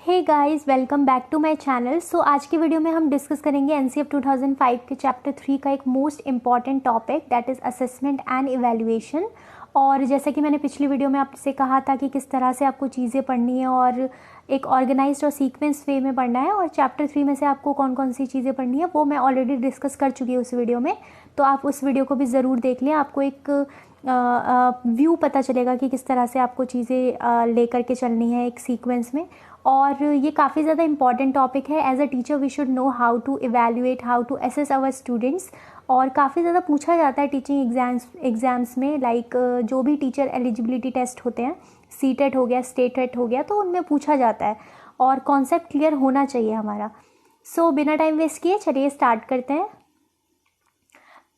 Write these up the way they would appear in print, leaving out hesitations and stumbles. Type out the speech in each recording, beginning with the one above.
Hey guys, welcome back to my channel. So आज की video में हम डिस्कस करेंगे एनसीएफ 2005 के चैप्टर 3 का एक most important topic that is assessment and evaluation. और जैसा कि मैंने पिछली वीडियो में आपसे कहा था कि किस तरह से आपको चीज़ें पढ़नी है और एक ऑर्गेनाइज्ड और सीक्वेंस वे में पढ़ना है, और चैप्टर 3 में से आपको कौन कौन सी चीज़ें पढ़नी है वो मैं ऑलरेडी डिस्कस कर चुकी हूँ उस वीडियो में। तो आप उस वीडियो को भी ज़रूर देख लें, आपको एक व्यू पता चलेगा कि किस तरह से आपको चीज़ें लेकर के चलनी है एक सीक्वेंस में। और ये काफ़ी ज़्यादा इंपॉर्टेंट टॉपिक है। As a teacher we should know how to evaluate, how to assess our students. और काफ़ी ज़्यादा पूछा जाता है टीचिंग एग्ज़ाम्स में, लाइक जो भी टीचर एलिजिबिलिटी टेस्ट होते हैं, सीटेट हो गया, स्टेट टेट हो गया, तो उनमें पूछा जाता है और कॉन्सेप्ट क्लियर होना चाहिए हमारा। सो बिना टाइम वेस्ट किए चलिए स्टार्ट करते हैं।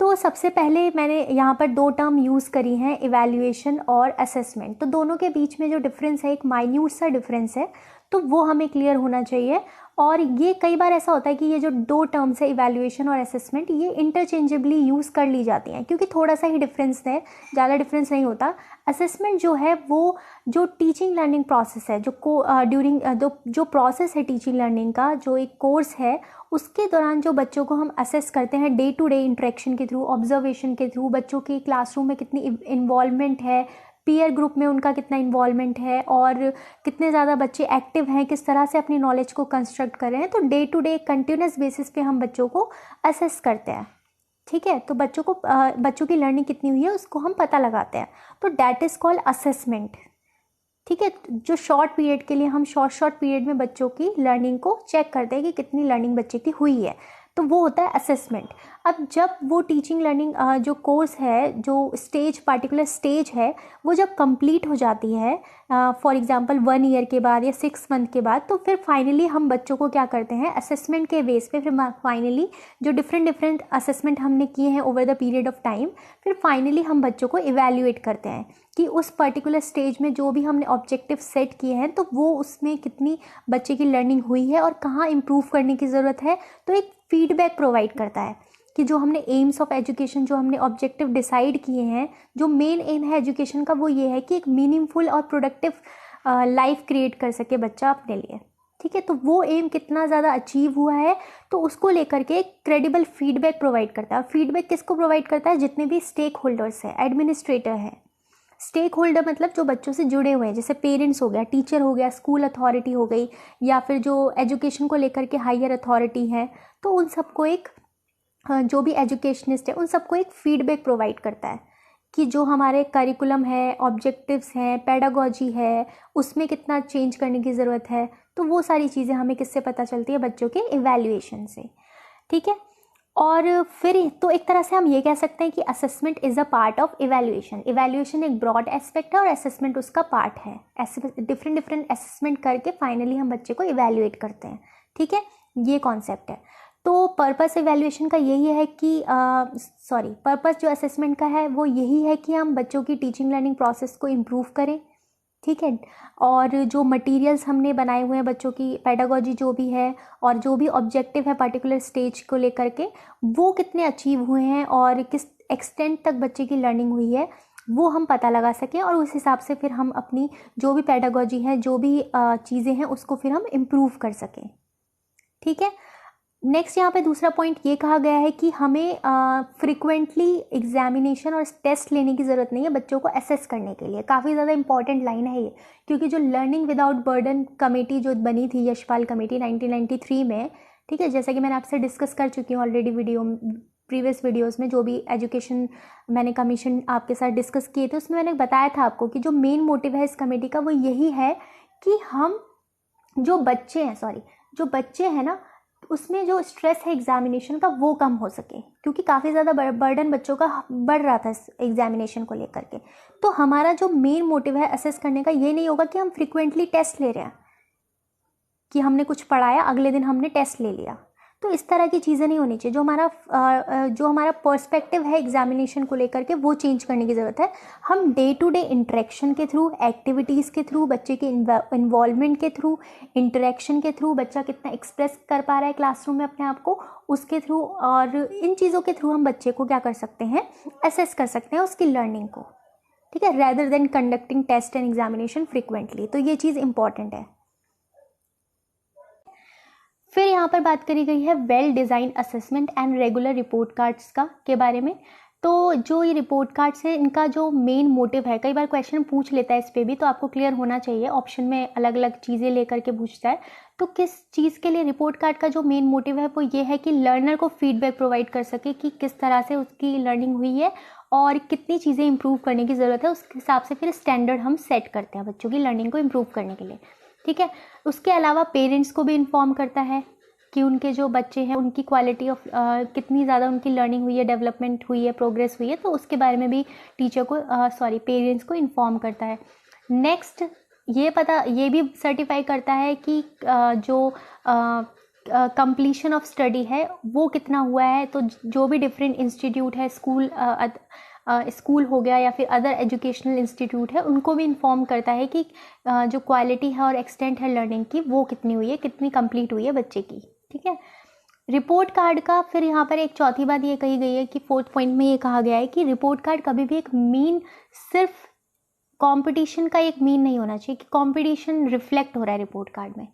तो सबसे पहले मैंने यहाँ पर दो टर्म यूज़ करी हैं, इवैल्यूएशन और असेसमेंट। तो दोनों के बीच में जो डिफरेंस है, एक माइन्यूट सा डिफरेंस है, तो वो हमें क्लियर होना चाहिए। और ये कई बार ऐसा होता है कि ये जो दो टर्म्स है, इवैल्यूएशन और असेसमेंट, ये इंटरचेंजेबली यूज़ कर ली जाती हैं क्योंकि थोड़ा सा ही डिफरेंस है, ज़्यादा डिफरेंस नहीं होता। असेसमेंट जो है वो जो टीचिंग लर्निंग प्रोसेस है, जो प्रोसेस है टीचिंग लर्निंग का, जो एक कोर्स है, उसके दौरान जो बच्चों को हम असेस करते हैं डे टू डे इंटरेक्शन के थ्रू, ऑब्जर्वेशन के थ्रू, बच्चों की क्लासरूम में कितनी इन्वॉल्वमेंट है, पीयर ग्रुप में उनका कितना इन्वॉल्वमेंट है और कितने ज़्यादा बच्चे एक्टिव हैं, किस तरह से अपनी नॉलेज को कंस्ट्रक्ट कर रहे हैं। तो day to day continuous basis पे हम बच्चों को असेस करते हैं। ठीक है, तो बच्चों की लर्निंग कितनी हुई है उसको हम पता लगाते हैं, तो डैट इज़ कॉल्ड असेसमेंट। ठीक है, जो शॉर्ट पीरियड के लिए हम शॉर्ट पीरियड में बच्चों की लर्निंग को चेक करते हैं कि कितनी लर्निंग बच्चे की हुई है, तो वो होता है असेसमेंट। अब जब वो टीचिंग लर्निंग जो कोर्स है, जो पार्टिकुलर स्टेज है, वो जब कंप्लीट हो जाती है, फॉर एग्जांपल 1 ईयर के बाद या 6 मंथ के बाद, तो फिर फाइनली हम बच्चों को क्या करते हैं, असेसमेंट के बेस पे, फिर फाइनली जो डिफरेंट असेसमेंट हमने किए हैं over the period of time, फिर फाइनली हम बच्चों को इवैल्यूएट करते हैं कि उस पर्टिकुलर स्टेज में जो भी हमने ऑब्जेक्टिव सेट किए हैं, तो वो उसमें कितनी बच्चे की लर्निंग हुई है और कहाँ इम्प्रूव करने की ज़रूरत है। तो एक फीडबैक प्रोवाइड करता है कि जो हमने एम्स ऑफ एजुकेशन, जो हमने ऑब्जेक्टिव डिसाइड किए हैं, जो मेन एम है एजुकेशन का, वो ये है कि एक मीनिंगफुल और प्रोडक्टिव लाइफ क्रिएट कर सके बच्चा अपने लिए। ठीक है, तो वो एम कितना ज़्यादा अचीव हुआ है, तो उसको लेकर के एक क्रेडिबल फीडबैक प्रोवाइड करता है। फीडबैक किसको प्रोवाइड करता है? जितने भी स्टेक होल्डर्स हैं, एडमिनिस्ट्रेटर हैं। स्टेक होल्डर मतलब जो बच्चों से जुड़े हुए हैं, जैसे पेरेंट्स हो गया, टीचर हो गया, स्कूल अथॉरिटी हो गई, या फिर जो एजुकेशन को लेकर के हायर अथॉरिटी है, तो उन सबको एक जो भी एजुकेशनिस्ट है, उन सबको एक फीडबैक प्रोवाइड करता है कि जो हमारे करिकुलम है, ऑब्जेक्टिव्स हैं, पेडागोजी है, उसमें कितना चेंज करने की ज़रूरत है। तो वो सारी चीज़ें हमें किससे पता चलती है? बच्चों के इवैल्यूएशन से। ठीक है, और फिर तो एक तरह से हम ये कह सकते हैं कि assessment is a part of evaluation. Evaluation एक ब्रॉड एस्पेक्ट है और असेसमेंट उसका पार्ट है। डिफरेंट असेसमेंट करके फाइनली हम बच्चे को इवैल्यूएट करते हैं। ठीक है, ये कॉन्सेप्ट है। तो पर्पस इवैल्यूएशन का यही है कि पर्पस जो असेसमेंट का है वो यही है कि हम बच्चों की टीचिंग लर्निंग प्रोसेस को इम्प्रूव करें। ठीक है, और जो मटेरियल्स हमने बनाए हुए हैं, बच्चों की पेडागोजी जो भी है और जो भी ऑब्जेक्टिव है पर्टिकुलर स्टेज को लेकर के, वो कितने अचीव हुए हैं और किस एक्सटेंट तक बच्चे की लर्निंग हुई है, वो हम पता लगा सकें, और उस हिसाब से फिर हम अपनी जो भी पेडागोजी है, जो भी चीज़ें हैं, उसको फिर हम इम्प्रूव कर सकें। ठीक है, नेक्स्ट यहाँ पे दूसरा पॉइंट ये कहा गया है कि हमें फ्रिक्वेंटली एग्जामिनेशन और टेस्ट लेने की ज़रूरत नहीं है बच्चों को असेस करने के लिए। काफ़ी ज़्यादा इंपॉर्टेंट लाइन है ये, क्योंकि जो लर्निंग विदाउट बर्डन कमेटी जो बनी थी, यशपाल कमेटी 1993 में, ठीक है, जैसा कि मैंने आपसे डिस्कस कर चुकी हूँ ऑलरेडी प्रीवियस वीडियोज़ में, जो भी एजुकेशन मैंने कमीशन आपके साथ डिस्कस किए थे, उसमें मैंने बताया था आपको कि जो मेन मोटिव है इस कमेटी का वो यही है कि हम जो बच्चे हैं ना, उसमें जो स्ट्रेस है एग्जामिनेशन का वो कम हो सके, क्योंकि काफ़ी ज़्यादा बर्डन बच्चों का बढ़ रहा था एग्जामिनेशन को लेकर के। तो हमारा जो मेन मोटिव है असेस करने का, ये नहीं होगा कि हम फ्रिक्वेंटली टेस्ट ले रहे हैं, कि हमने कुछ पढ़ाया अगले दिन हमने टेस्ट ले लिया। तो इस तरह की चीज़ें नहीं होनी चाहिए। जो हमारा पर्सपेक्टिव है एग्जामिनेशन को लेकर के, वो चेंज करने की ज़रूरत है। हम डे टू डे इंटरेक्शन के थ्रू, एक्टिविटीज़ के थ्रू, बच्चे के इन्वॉल्वमेंट के थ्रू, इंटरेक्शन के थ्रू, बच्चा कितना एक्सप्रेस कर पा रहा है क्लासरूम में अपने आप को, उसके थ्रू, और इन चीज़ों के थ्रू हम बच्चे को क्या कर सकते हैं? असेस कर सकते हैं उसकी लर्निंग को। ठीक है, rather than conducting test and examination frequently. तो ये चीज़ इंपॉर्टेंट है। यहाँ पर बात करी गई है well design assessment and regular report cards का के बारे में। तो जो ये रिपोर्ट कार्ड्स है इनका जो मेन मोटिव है, कई बार क्वेश्चन पूछ लेता है इस पे भी, तो आपको क्लियर होना चाहिए, ऑप्शन में अलग अलग चीज़ें लेकर के पूछता है। तो किस चीज़ के लिए रिपोर्ट कार्ड का जो मेन मोटिव है वो ये है कि लर्नर को फीडबैक प्रोवाइड कर सके कि किस तरह से उसकी लर्निंग हुई है और कितनी चीज़ें इंप्रूव करने की ज़रूरत है। उसके हिसाब से फिर स्टैंडर्ड हम सेट करते हैं बच्चों की लर्निंग को इम्प्रूव करने के लिए, ठीक है। उसके अलावा पेरेंट्स को भी इन्फॉर्म करता है कि उनके जो बच्चे हैं उनकी क्वालिटी ऑफ कितनी ज़्यादा उनकी लर्निंग हुई है, डेवलपमेंट हुई है, प्रोग्रेस हुई है, तो उसके बारे में भी टीचर को पेरेंट्स को इन्फॉर्म करता है। नेक्स्ट ये भी सर्टिफाई करता है कि जो कंप्लीशन ऑफ स्टडी है वो कितना हुआ है। तो जो भी डिफरेंट इंस्टीट्यूट है, स्कूल हो गया या फिर अदर एजुकेशनल इंस्टीट्यूट है, उनको भी इन्फॉर्म करता है कि जो क्वालिटी है और एक्सटेंट है लर्निंग की वो कितनी हुई है, कितनी कंप्लीट हुई है बच्चे की, ठीक है। रिपोर्ट कार्ड का फिर यहाँ पर एक चौथी बात ये कही गई है कि 4th पॉइंट में ये कहा गया है कि रिपोर्ट कार्ड कभी भी एक मीन, सिर्फ कंपटीशन का एक मीन नहीं होना चाहिए कि कंपटीशन रिफ्लेक्ट हो रहा है रिपोर्ट कार्ड में।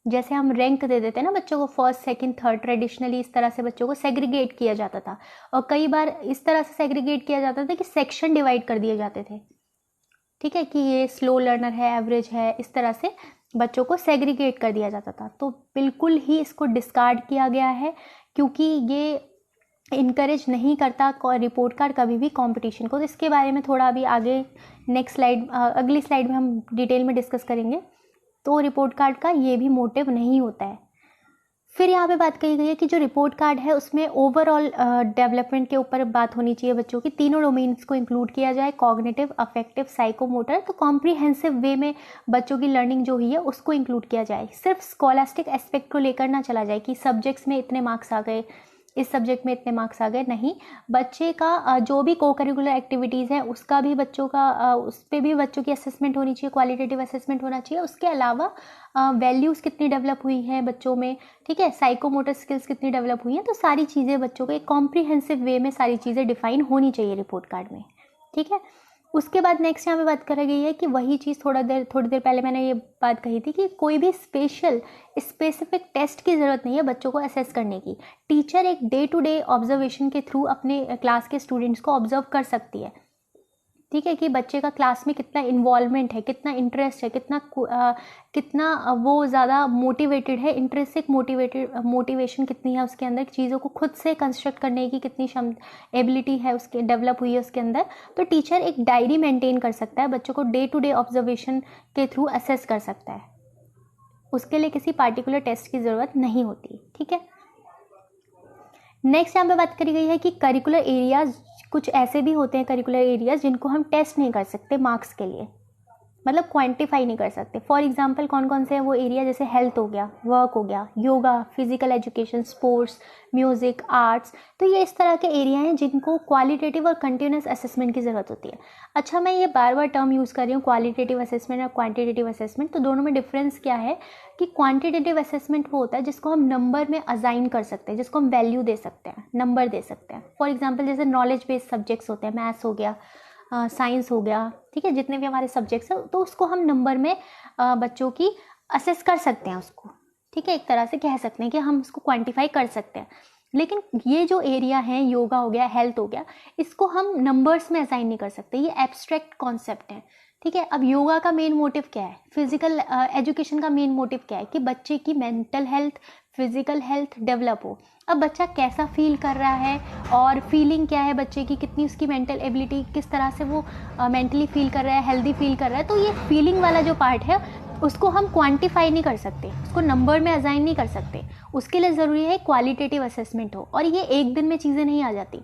जैसे हम रैंक दे देते हैं ना बच्चों को, फर्स्ट सेकंड थर्ड, ट्रेडिशनली इस तरह से बच्चों को सेग्रीगेट किया जाता था, और कई बार इस तरह से सेग्रीगेट किया जाता था कि सेक्शन डिवाइड कर दिए जाते थे, ठीक है, कि ये स्लो लर्नर है, एवरेज है, इस तरह से बच्चों को सेग्रीगेट कर दिया जाता था। तो बिल्कुल ही इसको डिस्कार्ड किया गया है, क्योंकि ये इनकरेज नहीं करता रिपोर्ट कार्ड कभी भी कंपटीशन को। तो इसके बारे में थोड़ा अभी आगे नेक्स्ट स्लाइड, अगली स्लाइड में हम डिटेल में डिस्कस करेंगे। तो रिपोर्ट कार्ड का ये भी मोटिव नहीं होता है। फिर यहाँ पे बात कही गई है कि जो रिपोर्ट कार्ड है उसमें ओवरऑल डेवलपमेंट के ऊपर बात होनी चाहिए बच्चों की, तीनों डोमेन्स को इंक्लूड किया जाए, कॉग्निटिव, अफेक्टिव, साइकोमोटर। तो कॉम्प्रिहेंसिव वे में बच्चों की लर्निंग जो हुई है उसको इंक्लूड किया जाए, सिर्फ स्कॉलास्टिक एस्पेक्ट को लेकर ना चला जाए कि सब्जेक्ट्स में इतने मार्क्स आ गए, इस सब्जेक्ट में इतने मार्क्स आ गए, नहीं। बच्चे का जो भी को करिकुलर एक्टिविटीज़ है उसका भी बच्चों का उस पर भी बच्चों की असेसमेंट होनी चाहिए, क्वालिटेटिव असेसमेंट होना चाहिए। उसके अलावा वैल्यूज़ कितनी डेवलप हुई हैं बच्चों में, ठीक है, साइकोमोटर स्किल्स कितनी डेवलप हुई हैं, तो सारी चीज़ें बच्चों को एक कॉम्प्रिहेंसिव वे में सारी चीज़ें डिफाइन होनी चाहिए रिपोर्ट कार्ड में, ठीक है। उसके बाद नेक्स्ट यहाँ पे बात करी गई है कि वही चीज़ थोड़ी देर पहले मैंने ये बात कही थी कि कोई भी स्पेसिफिक टेस्ट की ज़रूरत नहीं है बच्चों को असेस करने की। टीचर एक डे टू डे ऑब्जर्वेशन के थ्रू अपने क्लास के स्टूडेंट्स को ऑब्जर्व कर सकती है, ठीक है, कि बच्चे का क्लास में कितना इन्वॉल्वमेंट है, कितना इंटरेस्ट है, कितना वो ज़्यादा मोटिवेटेड है, इंटरेस्टिक मोटिवेशन कितनी है उसके अंदर, चीज़ों को खुद से कंस्ट्रक्ट करने की कितनी एबिलिटी है उसके डेवलप हुई है उसके अंदर। तो टीचर एक डायरी मेंटेन कर सकता है, बच्चों को डे टू डे ऑब्जर्वेशन के थ्रू असेस कर सकता है, उसके लिए किसी पार्टिकुलर टेस्ट की ज़रूरत नहीं होती, ठीक है। नेक्स्ट यहाँ पे बात करी गई है कि करिकुलर एरियाज, कुछ ऐसे भी होते हैं करिकुलर एरियाज जिनको हम टेस्ट नहीं कर सकते मार्क्स के लिए, मतलब क्वांटिफाई नहीं कर सकते। फॉर एग्जांपल कौन कौन से हैं वो एरिया, जैसे हेल्थ हो गया, वर्क हो गया, yoga, physical education, sports, music, arts. तो ये इस तरह के एरिया हैं जिनको क्वालिटेटिव और कंटिन्यूस असेसमेंट की ज़रूरत होती है। अच्छा, मैं ये बार बार टर्म यूज़ कर रही हूँ क्वालिटेटिव असेसमेंट और क्वांटिटेटिव असेसमेंट, तो दोनों में डिफरेंस क्या है कि क्वांटिटेटिव असेसमेंट वो होता है जिसको हम नंबर में असाइन कर सकते हैं, जिसको हम वैल्यू दे सकते हैं, नंबर दे सकते हैं। फॉर एग्जाम्पल जैसे नॉलेज बेस्ड सब्जेक्ट्स होते हैं, मैथ्स हो गया, साइंस हो गया, ठीक है, जितने भी हमारे सब्जेक्ट्स हैं, तो उसको हम नंबर में बच्चों की असेस कर सकते हैं उसको, ठीक है, एक तरह से कह सकते हैं कि हम उसको क्वांटिफाई कर सकते हैं। लेकिन ये जो एरिया है, योगा हो गया, हेल्थ हो गया, इसको हम नंबर्स में असाइन नहीं कर सकते, ये एब्स्ट्रैक्ट कॉन्सेप्ट है, ठीक है। अब योगा का मेन मोटिव क्या है, फिजिकल एजुकेशन का मेन मोटिव क्या है कि बच्चे की mental health, physical health develop हो। अब बच्चा कैसा फील कर रहा है और फीलिंग क्या है बच्चे की, कितनी उसकी मेंटल एबिलिटी, किस तरह से वो मेंटली फील कर रहा है, हेल्दी फील कर रहा है, तो ये फीलिंग वाला जो पार्ट है उसको हम क्वांटिफाई नहीं कर सकते, उसको नंबर में असाइन नहीं कर सकते। उसके लिए ज़रूरी है क्वालिटेटिव असेसमेंट हो, और ये एक दिन में चीज़ें नहीं आ जाती,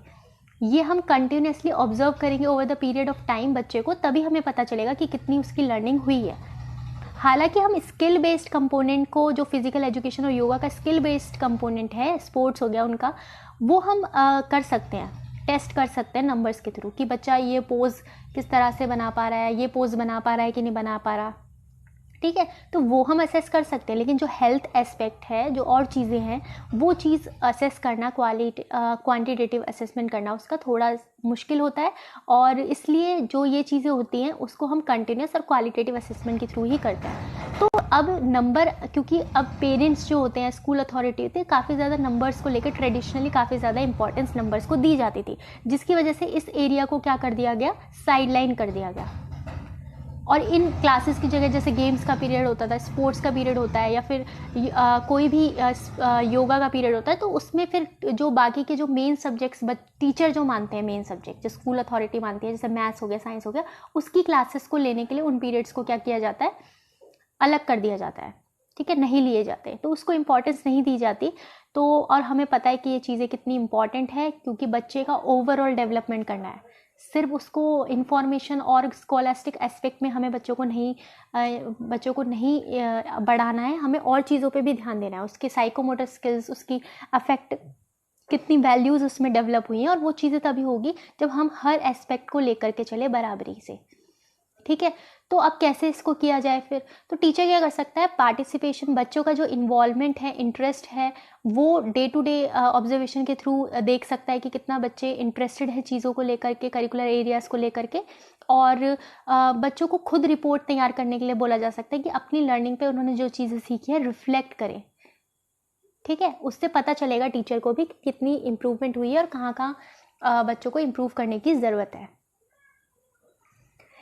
ये हम कंटिन्यूसली ऑब्जर्व करेंगे over the period of time बच्चे को, तभी हमें पता चलेगा कि कितनी उसकी लर्निंग हुई है। हालांकि हम स्किल बेस्ड कंपोनेंट को, जो फिजिकल एजुकेशन और योगा का स्किल बेस्ड कंपोनेंट है, स्पोर्ट्स हो गया उनका, वो हम कर सकते हैं, टेस्ट कर सकते हैं नंबर्स के थ्रू कि बच्चा ये पोज किस तरह से बना पा रहा है, ये पोज बना पा रहा है कि नहीं बना पा रहा, ठीक है, तो वो हम असेस कर सकते हैं। लेकिन जो हेल्थ एस्पेक्ट है, जो और चीज़ें हैं, वो चीज़ असेस करना, क्वांटिटेटिव असेसमेंट करना, उसका थोड़ा मुश्किल होता है, और इसलिए जो ये चीज़ें होती हैं उसको हम कंटिन्यूस और क्वालिटेटिव असेसमेंट के थ्रू ही करते हैं। तो अब नंबर, क्योंकि अब पेरेंट्स जो होते हैं, स्कूल अथॉरिटी होती है, काफ़ी ज़्यादा नंबर्स को लेकर ट्रेडिशनली काफ़ी ज़्यादा इंपॉर्टेंस नंबर्स को दी जाती थी, जिसकी वजह से इस एरिया को क्या कर दिया गया, साइडलाइन कर दिया गया। और इन क्लासेस की जगह जैसे गेम्स का पीरियड होता था, स्पोर्ट्स का पीरियड होता है, या फिर कोई भी योगा का पीरियड होता है, तो उसमें फिर जो बाकी के जो मेन सब्जेक्ट्स टीचर जो मानते हैं मेन सब्जेक्ट, जो स्कूल अथॉरिटी मानती है, जैसे मैथ्स हो गया, साइंस हो गया, उसकी क्लासेस को लेने के लिए उन पीरियड्स को क्या किया जाता है, अलग कर दिया जाता है, ठीक है, नहीं लिए जाते, तो उसको इम्पोर्टेंस नहीं दी जाती। तो और हमें पता है कि ये चीज़ें कितनी इंपॉर्टेंट है, क्योंकि बच्चे का ओवरऑल डेवलपमेंट करना है, सिर्फ उसको इंफॉर्मेशन और स्कॉलास्टिक एस्पेक्ट में हमें बच्चों को नहीं बढ़ाना है, हमें और चीज़ों पे भी ध्यान देना है, उसके साइकोमोटर स्किल्स, उसकी अफेक्ट, कितनी वैल्यूज़ उसमें डेवलप हुई हैं, और वो चीज़ें तभी होगी जब हम हर एस्पेक्ट को लेकर के चले बराबरी से, ठीक है। तो अब कैसे इसको किया जाए फिर, तो टीचर क्या कर सकता है, पार्टिसिपेशन, बच्चों का जो इन्वॉल्वमेंट है, इंटरेस्ट है, वो डे टू डे ऑब्जर्वेशन के थ्रू देख सकता है कि कितना बच्चे इंटरेस्टेड है चीज़ों को लेकर के, करिकुलर एरियाज़ को लेकर के, और बच्चों को खुद रिपोर्ट तैयार करने के लिए बोला जा सकता है कि अपनी लर्निंग पे उन्होंने जो चीज़ें सीखी है रिफ्लेक्ट करें, ठीक है। उससे पता चलेगा टीचर को भी कितनी इम्प्रूवमेंट हुई है और कहाँ कहाँ बच्चों को इम्प्रूव करने की ज़रूरत है।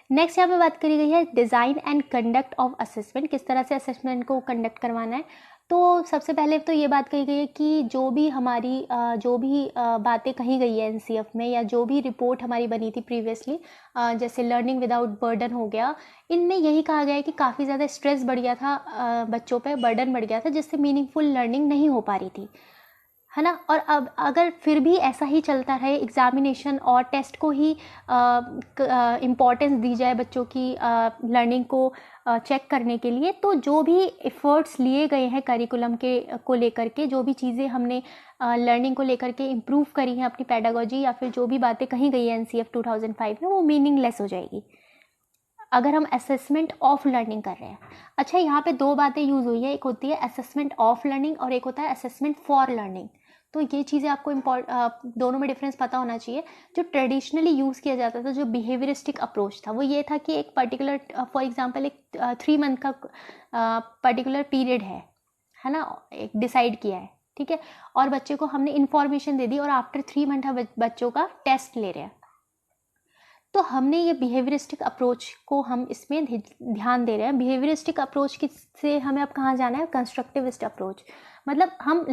नेक्स्ट यहाँ पे बात करी गई है design and conduct of assessment, किस तरह से असेसमेंट को कंडक्ट करवाना है। तो सबसे पहले तो ये बात कही गई है कि जो भी हमारी बातें कही गई है एनसीएफ में, या जो भी रिपोर्ट हमारी बनी थी प्रीवियसली, जैसे लर्निंग विदाउट बर्डन हो गया, इनमें यही कहा गया है कि काफ़ी ज़्यादा स्ट्रेस बढ़ गया था, बच्चों पे बर्डन बढ़ गया था, जिससे मीनिंगफुल लर्निंग नहीं हो पा रही थी, है ना। और अब अगर फिर भी ऐसा ही चलता रहे, एग्जामिनेशन और टेस्ट को ही इम्पॉर्टेंस दी जाए बच्चों की लर्निंग को चेक करने के लिए, तो जो भी एफर्ट्स लिए गए हैं करिकुलम के को लेकर के, जो भी चीज़ें हमने लर्निंग को लेकर के इम्प्रूव करी हैं अपनी पेडागोजी, या फिर जो भी बातें कही गई हैं एनसीएफ 2005 में, वो मीनिंगलेस हो जाएगी अगर हम असेसमेंट ऑफ लर्निंग कर रहे हैं। अच्छा, यहाँ पे दो बातें यूज़ हुई है, एक होती है असेसमेंट ऑफ लर्निंग और एक होता है असेसमेंट फॉर लर्निंग। तो ये चीज़ें आपको दोनों में डिफरेंस पता होना चाहिए। जो ट्रेडिशनली यूज़ किया जाता था, जो बिहेवियरिस्टिक अप्रोच था, वो ये था कि एक पर्टिकुलर, फॉर एग्जांपल एक 3 मंथ का पर्टिकुलर पीरियड है ना, एक डिसाइड किया है, ठीक है, और बच्चे को हमने इन्फॉर्मेशन दे दी, और आफ्टर 3 मंथ बच्चों का टेस्ट ले रहे हैं, तो हमने ये बिहेवियरिस्टिक अप्रोच को हम इसमें ध्यान दे रहे हैं। बिहेवियरिस्टिक अप्रोच से हमें अब कहाँ जाना है, कंस्ट्रक्टिविस्ट अप्रोच, मतलब हम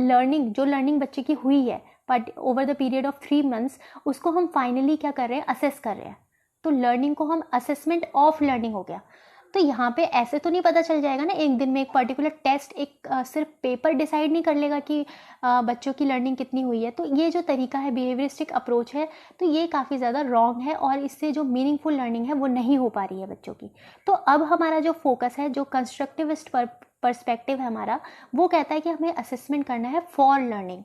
जो लर्निंग बच्चे की हुई है but over the period of 3 months, उसको हम फाइनली क्या कर रहे हैं, असेस कर रहे हैं। तो लर्निंग को हम असेसमेंट ऑफ लर्निंग हो गया। तो यहाँ पे ऐसे तो नहीं पता चल जाएगा ना एक दिन में, एक पर्टिकुलर टेस्ट, एक सिर्फ पेपर डिसाइड नहीं कर लेगा कि बच्चों की लर्निंग कितनी हुई है। तो ये जो तरीका है, बिहेवियरिस्टिक अप्रोच है, तो ये काफ़ी ज़्यादा रॉन्ग है, और इससे जो मीनिंगफुल लर्निंग है वो नहीं हो पा रही है बच्चों की। तो अब हमारा जो फोकस है, जो कंस्ट्रक्टिविस्ट पर्सपेक्टिव है हमारा, वो कहता है कि हमें असेसमेंट करना है फॉर लर्निंग,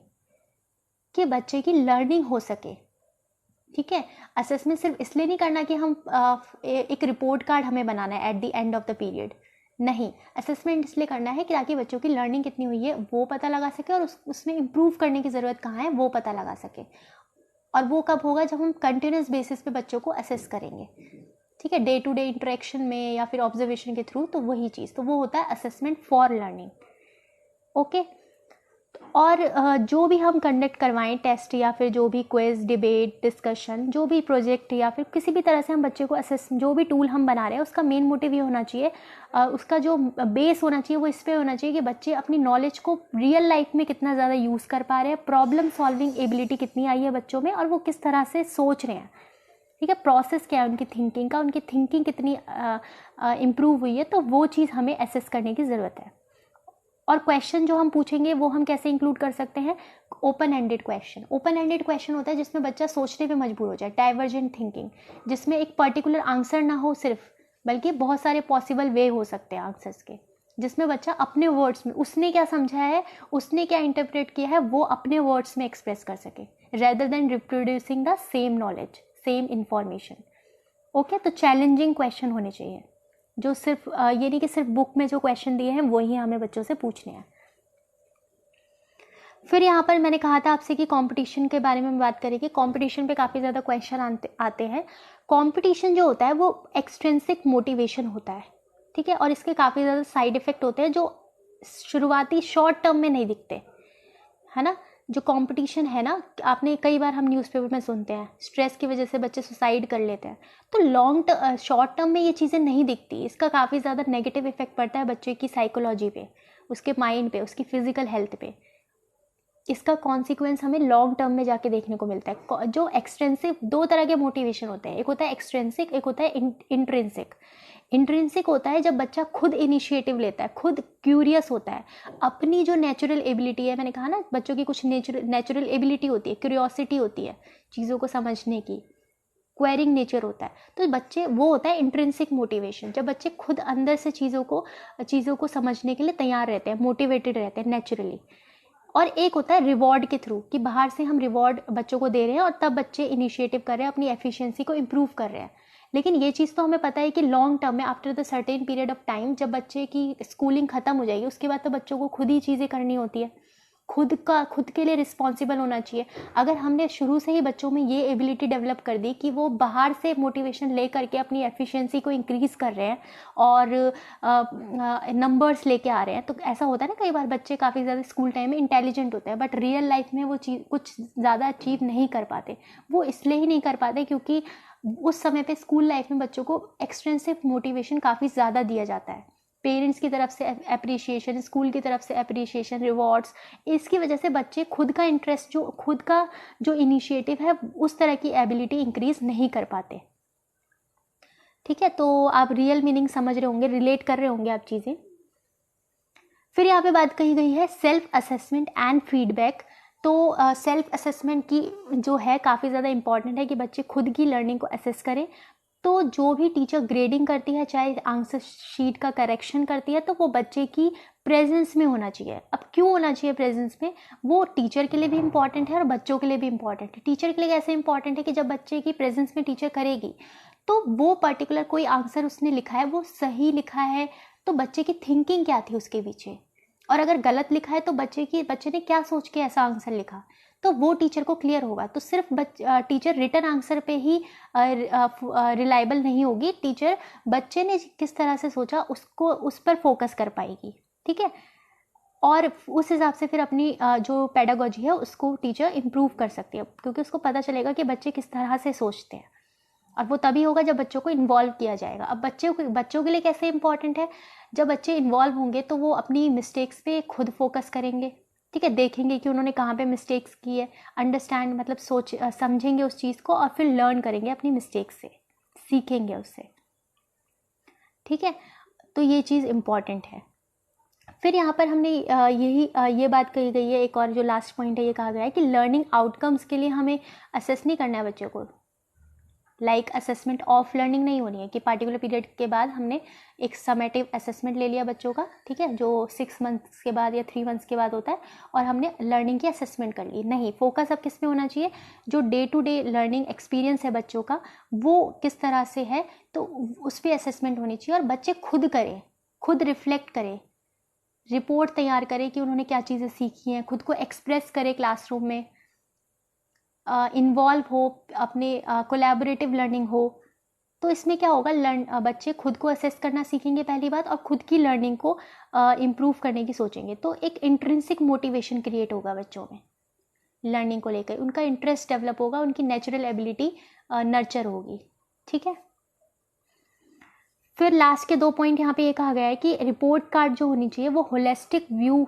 कि बच्चे की लर्निंग हो सके, ठीक है। असेसमेंट सिर्फ इसलिए नहीं करना कि हम एक रिपोर्ट कार्ड हमें बनाना है at the end of the period, नहीं, असेसमेंट इसलिए करना है कि ताकि बच्चों की लर्निंग कितनी हुई है वो पता लगा सके, और उसमें इम्प्रूव करने की ज़रूरत कहाँ है वो पता लगा सके। और वो कब होगा, जब हम कंटिन्यूस बेसिस पे बच्चों को असेस करेंगे, ठीक है, डे टू डे इंटरेक्शन में या फिर ऑब्जर्वेशन के थ्रू। तो वही चीज़, तो वो होता है असेसमेंट फॉर लर्निंग, ओके। और जो भी हम कंडक्ट करवाएं, टेस्ट या फिर जो भी क्विज, डिबेट, डिस्कशन, जो भी प्रोजेक्ट या फिर किसी भी तरह से हम बच्चे को असेस, जो भी टूल हम बना रहे हैं, उसका मेन मोटिव ये होना चाहिए, उसका जो बेस होना चाहिए वो इस पे होना चाहिए कि बच्चे अपनी नॉलेज को रियल लाइफ में कितना ज़्यादा यूज़ कर पा रहे हैं, प्रॉब्लम सॉल्विंग एबिलिटी कितनी आई है बच्चों में, और वो किस तरह से सोच रहे हैं, ठीक है, प्रोसेस क्या है उनकी थिंकिंग का, उनकी थिंकिंग कितनी इम्प्रूव हुई है। तो वो चीज़ हमें एसेस करने की ज़रूरत है। और क्वेश्चन जो हम पूछेंगे वो हम कैसे इंक्लूड कर सकते हैं, open ended question. Open ended question होता है जिसमें बच्चा सोचने पे मजबूर हो जाए, डाइवर्जेंट थिंकिंग, जिसमें एक पर्टिकुलर आंसर ना हो सिर्फ, बल्कि बहुत सारे पॉसिबल वे हो सकते हैं आंसर्स के, जिसमें बच्चा अपने वर्ड्स में, उसने क्या समझा है, उसने क्या इंटरप्रेट किया है, वो अपने वर्ड्स में एक्सप्रेस कर सके, rather than reproducing the same knowledge, same information, okay. तो चैलेंजिंग क्वेश्चन होने चाहिए, जो सिर्फ ये नहीं कि सिर्फ बुक में जो क्वेश्चन दिए हैं वही हमें बच्चों से पूछने हैं। फिर यहाँ पर मैंने कहा था आपसे कि कंपटीशन के बारे में बात करेंगे। कंपटीशन पे काफ़ी ज़्यादा क्वेश्चन आते हैं। कंपटीशन जो होता है वो एक्सट्रिंसिक मोटिवेशन होता है, ठीक है। और इसके काफ़ी ज़्यादा साइड इफ़ेक्ट होते हैं जो शुरुआती शॉर्ट टर्म में नहीं दिखते, है ना। जो कंपटीशन है ना, आपने कई बार हम न्यूज़पेपर में सुनते हैं स्ट्रेस की वजह से बच्चे सुसाइड कर लेते हैं, तो शॉर्ट टर्म में ये चीज़ें नहीं दिखती। इसका काफ़ी ज़्यादा नेगेटिव इफेक्ट पड़ता है बच्चे की साइकोलॉजी पे, उसके माइंड पे, उसकी फिजिकल हेल्थ पे। इसका कॉन्सिक्वेंस हमें लॉन्ग टर्म में जाके देखने को मिलता है। जो एक्सट्रेंसिक, दो तरह के मोटिवेशन होते हैं, एक होता है एक्सट्रेंसिक, एक होता है इंट्रिंसिक। इंट्रिंसिक होता है जब बच्चा खुद इनिशिएटिव लेता है, खुद क्यूरियस होता है, अपनी जो नेचुरल एबिलिटी है, मैंने कहा ना बच्चों की कुछ नेचुरल एबिलिटी होती है, क्यूरियोसिटी होती है चीज़ों को समझने की, क्वेरिंग नेचर होता है, तो बच्चे वो होता है इंट्रिंसिक मोटिवेशन, जब बच्चे खुद अंदर से चीज़ों को समझने के लिए तैयार रहते हैं, मोटिवेटेड रहते हैं नेचुरली। और एक होता है रिवॉर्ड के थ्रू, कि बाहर से हम रिवॉर्ड बच्चों को दे रहे हैं और तब बच्चे इनिशिएटिव कर रहे हैं, अपनी एफिशिएंसी को इम्प्रूव कर रहे हैं। लेकिन ये चीज़ तो हमें पता है कि लॉन्ग टर्म में after the certain period of time, जब बच्चे की स्कूलिंग ख़त्म हो जाएगी, उसके बाद तो बच्चों को खुद ही चीज़ें करनी होती है, खुद के लिए रिस्पॉन्सिबल होना चाहिए। अगर हमने शुरू से ही बच्चों में ये एबिलिटी डेवलप कर दी कि वो बाहर से मोटिवेशन ले करके अपनी एफिशिएंसी को इंक्रीज़ कर रहे हैं और नंबर्स लेके आ रहे हैं, तो ऐसा होता है ना, कई बार बच्चे काफ़ी ज़्यादा स्कूल टाइम में इंटेलिजेंट होते हैं बट रियल लाइफ में वो चीज़ कुछ ज़्यादा अचीव नहीं कर पाते। वो इसलिए ही नहीं कर पाते क्योंकि उस समय पे स्कूल लाइफ में बच्चों को एक्सटेंसिव मोटिवेशन काफ़ी ज़्यादा दिया जाता है, पेरेंट्स की तरफ से अप्रिशिएशन, स्कूल की तरफ से अप्रिशिएशन, रिवॉर्ड्स। इसकी वजह से बच्चे खुद का इंटरेस्ट, खुद का जो इनिशिएटिव है, उस तरह की एबिलिटी इंक्रीज नहीं कर पाते। ठीक है, तो आप रियल मीनिंग समझ रहे होंगे, रिलेट कर रहे होंगे आप चीज़ें। फिर यहाँ पे बात कही गई है सेल्फ असेसमेंट एंड फीडबैक। तो सेल्फ असेसमेंट की जो है काफ़ी ज़्यादा इंपॉर्टेंट है कि बच्चे खुद की लर्निंग को असेस करें। तो जो भी टीचर ग्रेडिंग करती है, चाहे आंसर शीट का करेक्शन करती है, तो वो बच्चे की प्रेजेंस में होना चाहिए। अब क्यों होना चाहिए प्रेजेंस में? वो टीचर के लिए भी इम्पॉर्टेंट है और बच्चों के लिए भी इम्पॉर्टेंट है। टीचर के लिए कैसे इंपॉर्टेंट है कि जब बच्चे की प्रेजेंस में टीचर करेगी तो वो पर्टिकुलर कोई आंसर उसने लिखा है वो सही लिखा है, तो बच्चे की थिंकिंग क्या थी उसके पीछे, और अगर गलत लिखा है तो बच्चे ने क्या सोच के ऐसा आंसर लिखा, तो वो टीचर को क्लियर होगा। तो सिर्फ टीचर रिटन आंसर पे ही रिलायबल नहीं होगी, टीचर बच्चे ने किस तरह से सोचा उसको उस पर फोकस कर पाएगी। ठीक है, और उस हिसाब से फिर अपनी जो पेडागोजी है उसको टीचर इम्प्रूव कर सकती है, क्योंकि उसको पता चलेगा कि बच्चे किस तरह से सोचते हैं, और वो तभी होगा जब बच्चों को इन्वॉल्व किया जाएगा। अब बच्चों के लिए कैसे इंपॉर्टेंट है? जब बच्चे इन्वॉल्व होंगे तो वो अपनी मिस्टेक्स पे खुद फोकस करेंगे। ठीक है, देखेंगे कि उन्होंने कहाँ पे मिस्टेक्स की है, अंडरस्टैंड मतलब समझेंगे उस चीज़ को और फिर लर्न करेंगे अपनी मिस्टेक्स से, सीखेंगे उससे। ठीक है, तो ये चीज़ इम्पॉर्टेंट है। फिर यहाँ पर हमने ये बात कही गई है, एक और जो लास्ट पॉइंट है, ये कहा गया है कि लर्निंग आउटकम्स के लिए हमें असेस नहीं करना है बच्चों को, लाइक असेसमेंट ऑफ लर्निंग नहीं होनी है कि पार्टिकुलर पीरियड के बाद हमने एक समेटिव असेसमेंट ले लिया बच्चों का, ठीक है, जो 6 मंथ्स के बाद या 3 मंथ्स के बाद होता है, और हमने लर्निंग की असेसमेंट कर ली। नहीं, फोकस अब किस में होना चाहिए? जो day to day learning experience है बच्चों का वो किस तरह से है, तो उस पर असेसमेंट होनी चाहिए, और बच्चे खुद करें, खुद रिफ्लेक्ट करें, रिपोर्ट तैयार करें कि उन्होंने क्या चीज़ें सीखी हैं, खुद को एक्सप्रेस करें क्लासरूम में, इन्वॉल्व हो, अपने कोलैबोरेटिव लर्निंग हो। तो इसमें क्या होगा, बच्चे खुद को असेस करना सीखेंगे पहली बात, और खुद की लर्निंग को इम्प्रूव करने की सोचेंगे। तो एक इंट्रिंसिक मोटिवेशन क्रिएट होगा बच्चों में, लर्निंग को लेकर उनका इंटरेस्ट डेवलप होगा, उनकी नेचुरल एबिलिटी नर्चर होगी। ठीक है, फिर लास्ट के 2 पॉइंट यहाँ पे ये कहा गया है कि रिपोर्ट कार्ड जो होनी चाहिए वो होलिस्टिक व्यू,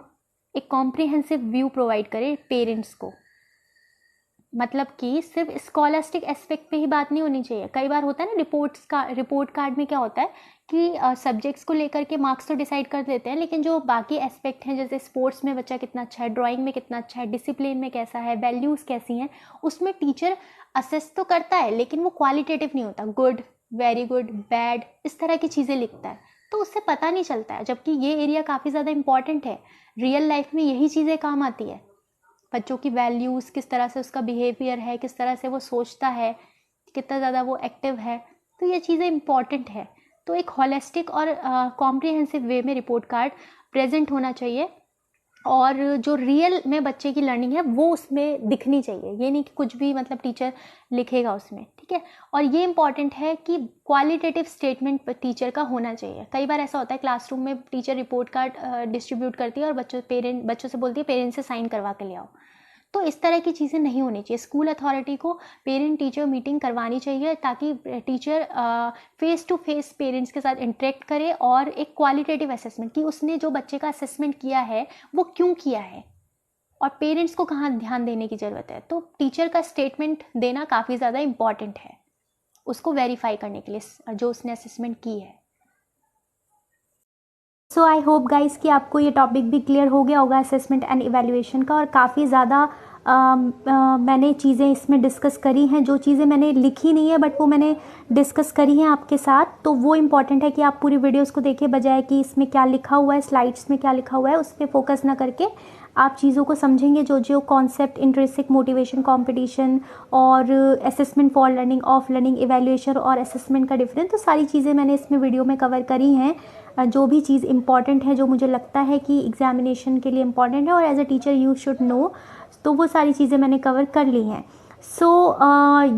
एक कॉम्प्रिहेंसिव व्यू प्रोवाइड करे पेरेंट्स को। मतलब कि सिर्फ स्कॉलस्टिक एस्पेक्ट पे ही बात नहीं होनी चाहिए। कई बार होता है ना, रिपोर्ट कार्ड में क्या होता है कि सब्जेक्ट्स को लेकर के मार्क्स तो डिसाइड कर देते हैं, लेकिन जो बाकी एस्पेक्ट हैं, जैसे स्पोर्ट्स में बच्चा कितना अच्छा है, ड्राइंग में कितना अच्छा है, डिसिप्लिन में कैसा है, वैल्यूज़ कैसी हैं, उसमें टीचर असेस तो करता है लेकिन वो क्वालिटेटिव नहीं होता, गुड, वेरी गुड, बैड, इस तरह की चीज़ें लिखता है, तो उससे पता नहीं चलता है। जबकि ये एरिया काफ़ी ज़्यादा इंपॉर्टेंट है, रियल लाइफ में यही चीज़ें काम आती है। बच्चों की वैल्यूज़, किस तरह से उसका बिहेवियर है, किस तरह से वो सोचता है, कितना ज़्यादा वो एक्टिव है, तो ये चीज़ें इंपॉर्टेंट है। तो एक होलिस्टिक और कॉम्प्रिहेंसिव वे में रिपोर्ट कार्ड प्रेजेंट होना चाहिए, और जो रियल में बच्चे की लर्निंग है वो उसमें दिखनी चाहिए। ये नहीं कि कुछ भी मतलब टीचर लिखेगा उसमें। ठीक है। और ये इंपॉर्टेंट है कि क्वालिटेटिव स्टेटमेंट टीचर का होना चाहिए। कई बार ऐसा होता है क्लासरूम में टीचर रिपोर्ट कार्ड डिस्ट्रीब्यूट करती है और बच्चों से बोलती है पेरेंट्स से साइन करवा के ले आओ। तो इस तरह की चीज़ें नहीं होनी चाहिए। स्कूल अथॉरिटी को पेरेंट टीचर मीटिंग करवानी चाहिए ताकि teacher face to face parents के साथ इंटरेक्ट करे और एक क्वालिटेटिव असेसमेंट कि उसने जो बच्चे का असेसमेंट किया है वो क्यों किया है और पेरेंट्स को कहाँ ध्यान देने की ज़रूरत है। तो टीचर का स्टेटमेंट देना काफ़ी ज़्यादा इम्पॉर्टेंट है उसको वेरीफाई करने के लिए जो उसने असेसमेंट की है। सो आई होप गाइस कि आपको ये टॉपिक भी क्लियर हो गया होगा असेसमेंट एंड इवैल्यूएशन का। और काफ़ी ज़्यादा मैंने चीज़ें इसमें डिस्कस करी हैं, जो चीज़ें मैंने लिखी नहीं है बट वो मैंने डिस्कस करी हैं आपके साथ। तो वो इम्पॉर्टेंट है कि आप पूरी वीडियोस को देखिए, बजाय कि इसमें क्या लिखा हुआ है, स्लाइड्स में क्या लिखा हुआ है उस पर फोकस ना करके आप चीज़ों को समझेंगे। जो जो कॉन्सेप्ट इंट्रिंसिक मोटिवेशन, कंपटीशन और assessment for learning, of learning, evaluation और असेसमेंट का डिफरेंस, तो सारी चीज़ें मैंने इसमें वीडियो में कवर करी हैं। जो भी चीज़ इंपॉर्टेंट है, जो मुझे लगता है कि एग्जामिनेशन के लिए इंपॉर्टेंट है और as a teacher you should know, तो वो सारी चीज़ें मैंने कवर कर ली हैं। सो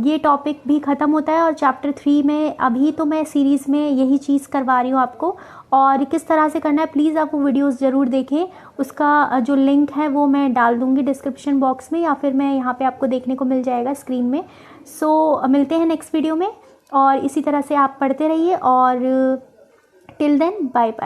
ये टॉपिक भी ख़त्म होता है और चैप्टर 3 में अभी तो मैं सीरीज़ में यही चीज़ करवा रही हूँ आपको। और किस तरह से करना है प्लीज़ आप वो वीडियोस ज़रूर देखें। उसका जो लिंक है वो मैं डाल दूँगी डिस्क्रिप्शन बॉक्स में, या फिर मैं यहाँ पे आपको देखने को मिल जाएगा स्क्रीन में। सो मिलते हैं नेक्स्ट वीडियो में और इसी तरह से आप पढ़ते रहिए और टिल देन बाय बाय।